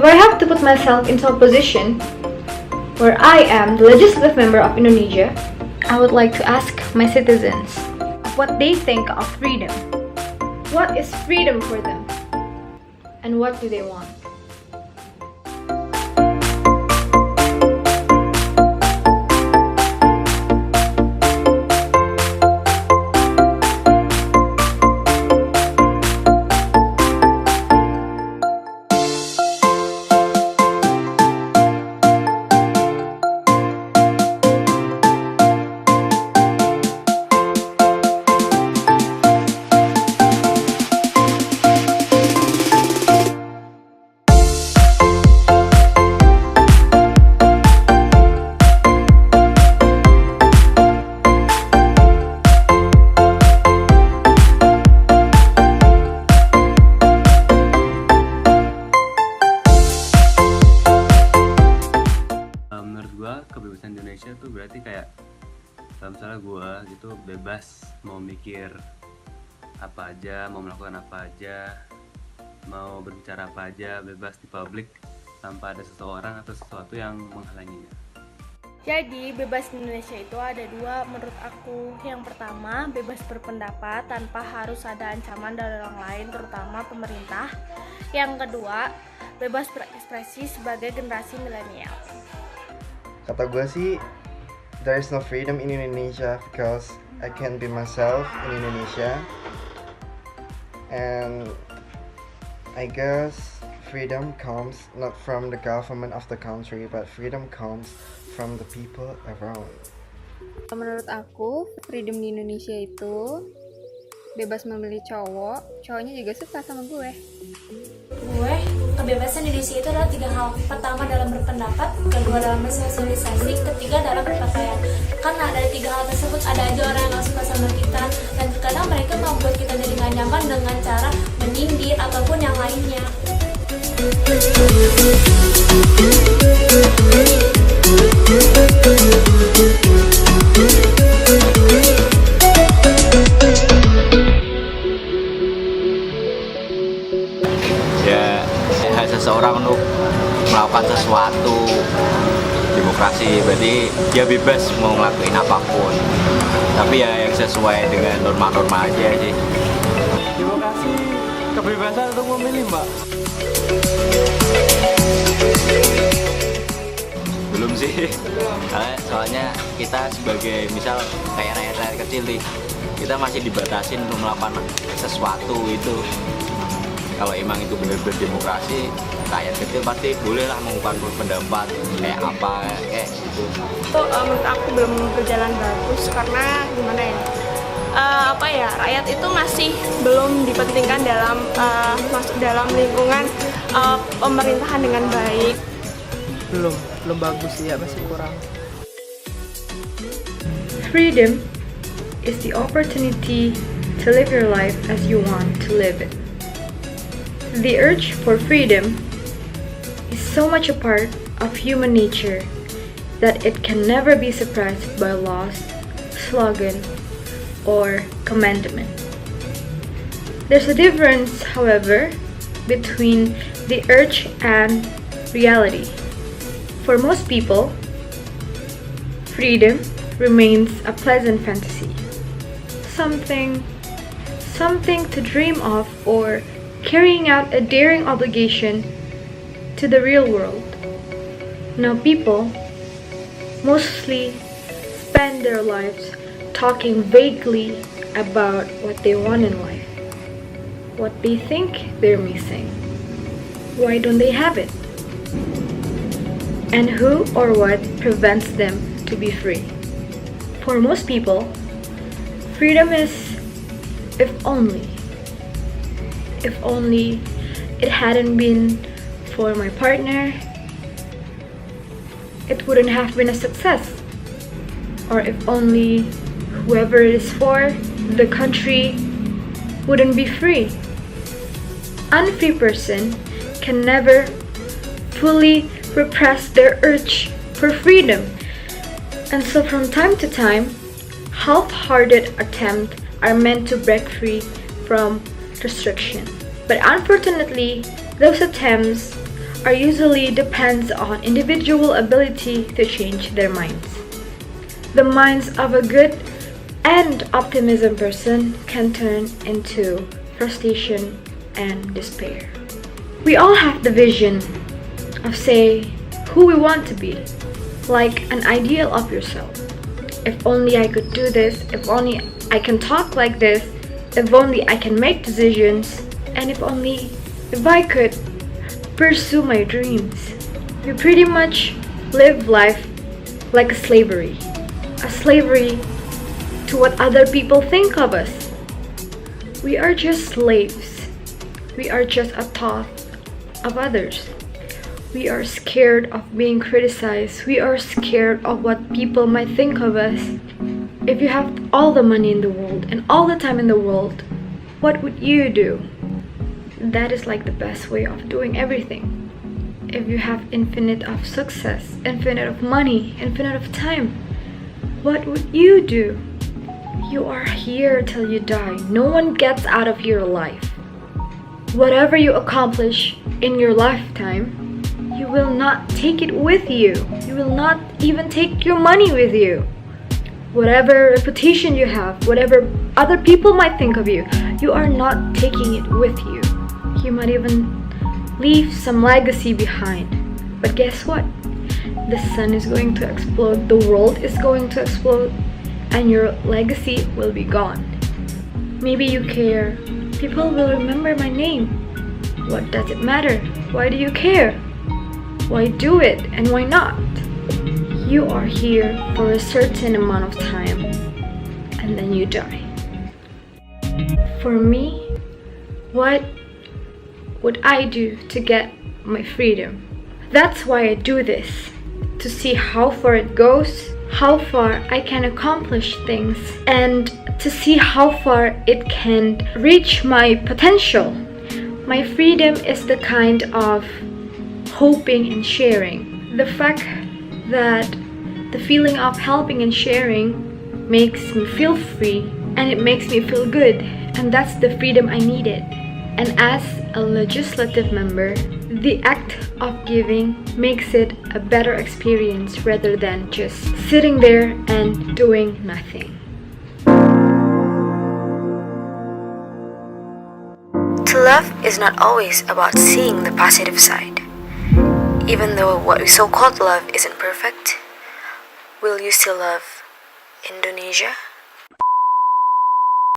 If I have to put myself into a position where I am the legislative member of Indonesia, I would like to ask my citizens what they think of freedom. What is freedom for them? And what do they want? Kebebasan Indonesia tuh berarti kayak misalnya gue gitu bebas mau mikir apa aja, mau melakukan apa aja, mau berbicara apa aja, bebas di publik tanpa ada seseorang atau sesuatu yang menghalanginya. Jadi bebas di Indonesia itu ada dua menurut aku. Yang pertama, bebas berpendapat tanpa harus ada ancaman dari orang lain, terutama pemerintah. Yang kedua, bebas berekspresi sebagai generasi milenial. Kata gue sih, there is no freedom in Indonesia because I can be myself in Indonesia, and I guess freedom comes not from the government of the country, but freedom comes from the people around. Menurut aku, freedom di Indonesia itu bebas memilih cowok, cowoknya juga suka sama gue. Kebebasan di Indonesia itu adalah 3 hal. Pertama dalam berpendapat, kedua dalam bersosialisasi, ketiga dalam berpakaian. Karena dari 3 hal tersebut ada aja orang yang gak suka sama kita, dan terkadang mereka membuat kita jadi gak nyaman dengan cara menyindir ataupun yang lainnya. Ya, hak seseorang untuk melakukan sesuatu. Demokrasi berarti dia bebas mau ngelakuin apapun, tapi ya yang sesuai dengan norma-norma aja sih. Demokrasi kebebasan untuk memilih, Mbak. Belum sih, soalnya kita sebagai misal kayak rakyat kecil nih, kita masih dibatasin untuk melakukan sesuatu itu. Kalau emang itu benar-benar demokrasi, rakyat kecil pasti bolehlah mengungkapkan pendapat kayak apa kayak gitu. Itu menurut aku belum berjalan bagus karena gimana ya? Rakyat itu masih belum dipentingkan dalam masuk dalam lingkungan pemerintahan dengan baik. Belum bagus sih ya, masih kurang. Freedom is the opportunity to live your life as you want to live it. The urge for freedom is so much a part of human nature that it can never be suppressed by laws, slogan, or commandment. There's a difference, however, between the urge and reality. For most people, freedom remains a pleasant fantasy, something to dream of, or carrying out a daring obligation to the real world. Now people mostly spend their lives talking vaguely about what they want in life, what they think they're missing, why don't they have it, and who or what prevents them to be free. For most people, freedom is if only it hadn't been for my partner, it wouldn't have been a success. Or if only whoever it is for, the country wouldn't be free. Unfree person can never fully repress their urge for freedom. And so from time to time, half-hearted attempts are meant to break free from restriction. But unfortunately, those attempts are usually depends on individual ability to change their minds. The minds of a good and optimism person can turn into frustration and despair. We all have the vision of, say, who we want to be, like an ideal of yourself. If only I could do this, if only I can talk like this, if only I can make decisions, and if I could pursue my dreams. We pretty much live life like a slavery to what other people think of us. We are just slaves. We are just a thought of others. We are scared of being criticized. We are scared of what people might think of us. If you have all the money in the world and all the time in the world, what would you do? That is like the best way of doing everything. If you have infinite of success, infinite of money, infinite of time, what would you do? You are here till you die. No one gets out of your life. Whatever you accomplish in your lifetime, you will not take it with you. You will not even take your money with you. Whatever reputation you have, whatever other people might think of you, you are not taking it with you. You might even leave some legacy behind. But guess what? The sun is going to explode, the world is going to explode, and your legacy will be gone. Maybe you care. People will remember my name. What does it matter? Why do you care? Why do it and why not? You are here for a certain amount of time and then you die. For me, what would I do to get my freedom? That's why I do this, to see how far it goes, how far I can accomplish things, and to see how far it can reach my potential. My freedom is the kind of hoping and sharing. The fact that the feeling of helping and sharing makes me feel free and it makes me feel good, and that's the freedom I needed. And as a legislative member, the act of giving makes it a better experience rather than just sitting there and doing nothing. To love is not always about seeing the positive side. Even though what we so-called love isn't perfect, will you still love Indonesia?